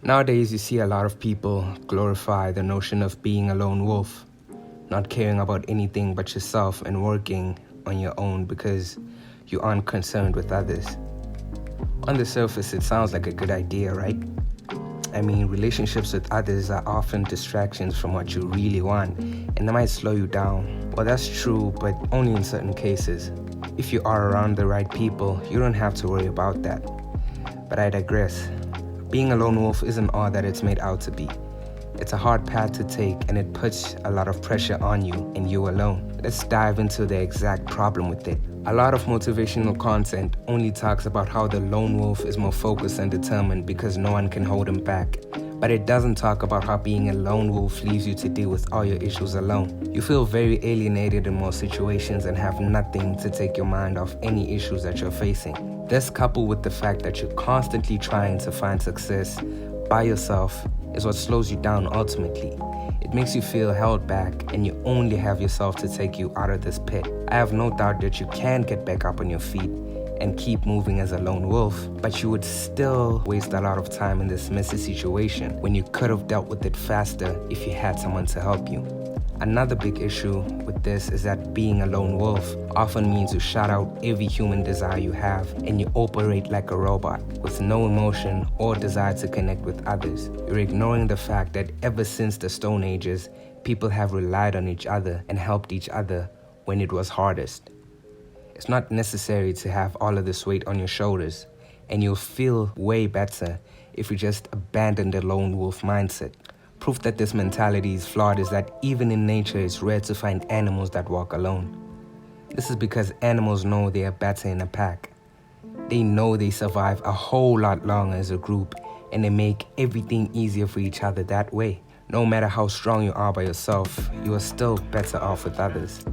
Nowadays, you see a lot of people glorify the notion of being a lone wolf, not caring about anything but yourself and working on your own because you aren't concerned with others. On the surface, it sounds like a good idea, right? I mean, relationships with others are often distractions from what you really want, and they might slow you down. Well, that's true, but only in certain cases. If you are around the right people, you don't have to worry about that. But I digress. Being a lone wolf isn't all that it's made out to be. It's a hard path to take, and it puts a lot of pressure on you and you alone. Let's dive into the exact problem with it. A lot of motivational content only talks about how the lone wolf is more focused and determined because no one can hold him back. But it doesn't talk about how being a lone wolf leaves you to deal with all your issues alone. You feel very alienated in most situations and have nothing to take your mind off any issues that you're facing. This, coupled with the fact that you're constantly trying to find success by yourself, is what slows you down ultimately. It makes you feel held back, and you only have yourself to take you out of this pit. I have no doubt that you can get back up on your feet and keep moving as a lone wolf, but you would still waste a lot of time in this messy situation when you could have dealt with it faster if you had someone to help you. Another big issue with this is that being a lone wolf often means you shut out every human desire you have and you operate like a robot with no emotion or desire to connect with others. You're ignoring the fact that ever since the Stone Ages, people have relied on each other and helped each other when it was hardest. It's not necessary to have all of this weight on your shoulders, and you'll feel way better if you just abandon the lone wolf mindset. Proof that this mentality is flawed is that even in nature, it's rare to find animals that walk alone. This is because animals know they are better in a pack. They know they survive a whole lot longer as a group, and they make everything easier for each other that way. No matter how strong you are by yourself, you are still better off with others,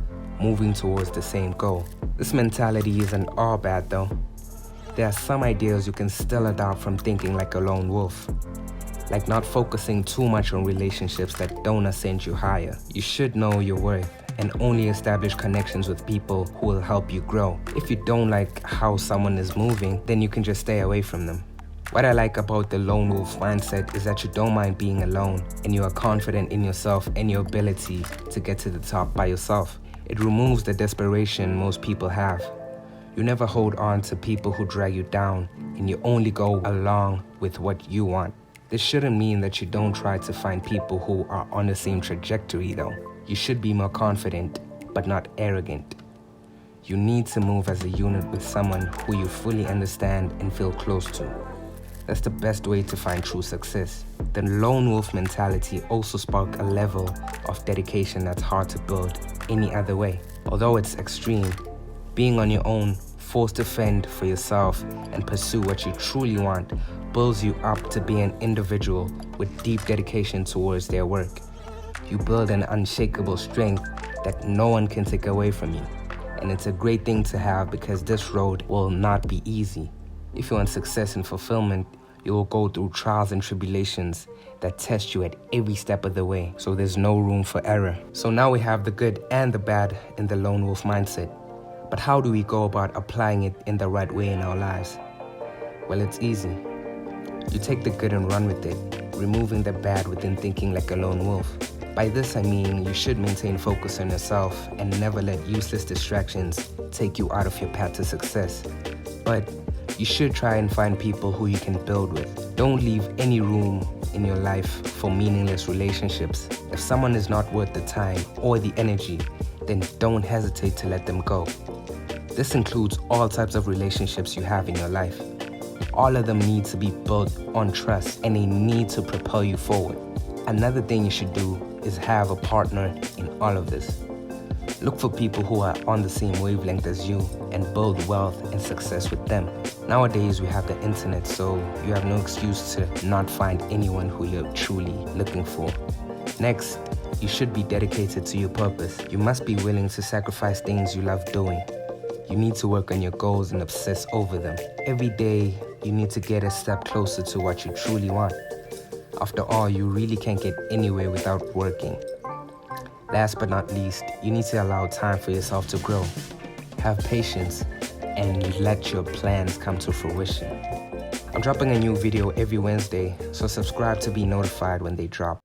moving towards the same goal. This mentality isn't all bad though. There are some ideas you can still adopt from thinking like a lone wolf. Like not focusing too much on relationships that don't ascend you higher. You should know your worth and only establish connections with people who will help you grow. If you don't like how someone is moving, then you can just stay away from them. What I like about the lone wolf mindset is that you don't mind being alone and you are confident in yourself and your ability to get to the top by yourself. It removes the desperation most people have. You never hold on to people who drag you down, and you only go along with what you want. This shouldn't mean that you don't try to find people who are on the same trajectory though. You should be more confident, but not arrogant. You need to move as a unit with someone who you fully understand and feel close to. That's the best way to find true success. The lone wolf mentality also sparks a level of dedication that's hard to build any other way. Although it's extreme, being on your own, forced to fend for yourself and pursue what you truly want, builds you up to be an individual with deep dedication towards their work. You build an unshakable strength that no one can take away from you. And it's a great thing to have because this road will not be easy. If you want success and fulfillment, you will go through trials and tribulations that test you at every step of the way, so there's no room for error. So now we have the good and the bad in the lone wolf mindset. But how do we go about applying it in the right way in our lives? Well, it's easy. You take the good and run with it, removing the bad within thinking like a lone wolf. By this I mean you should maintain focus on yourself and never let useless distractions take you out of your path to success. But you should try and find people who you can build with. Don't leave any room in your life for meaningless relationships. If someone is not worth the time or the energy, then don't hesitate to let them go. This includes all types of relationships you have in your life. All of them need to be built on trust and they need to propel you forward. Another thing you should do is have a partner in all of this. Look for people who are on the same wavelength as you and build wealth and success with them. Nowadays we have the internet, so you have no excuse to not find anyone who you're truly looking for. Next, you should be dedicated to your purpose. You must be willing to sacrifice things you love doing. You need to work on your goals and obsess over them. Every day, you need to get a step closer to what you truly want. After all, you really can't get anywhere without working. Last but not least, you need to allow time for yourself to grow. Have patience and let your plans come to fruition. I'm dropping a new video every Wednesday, so subscribe to be notified when they drop.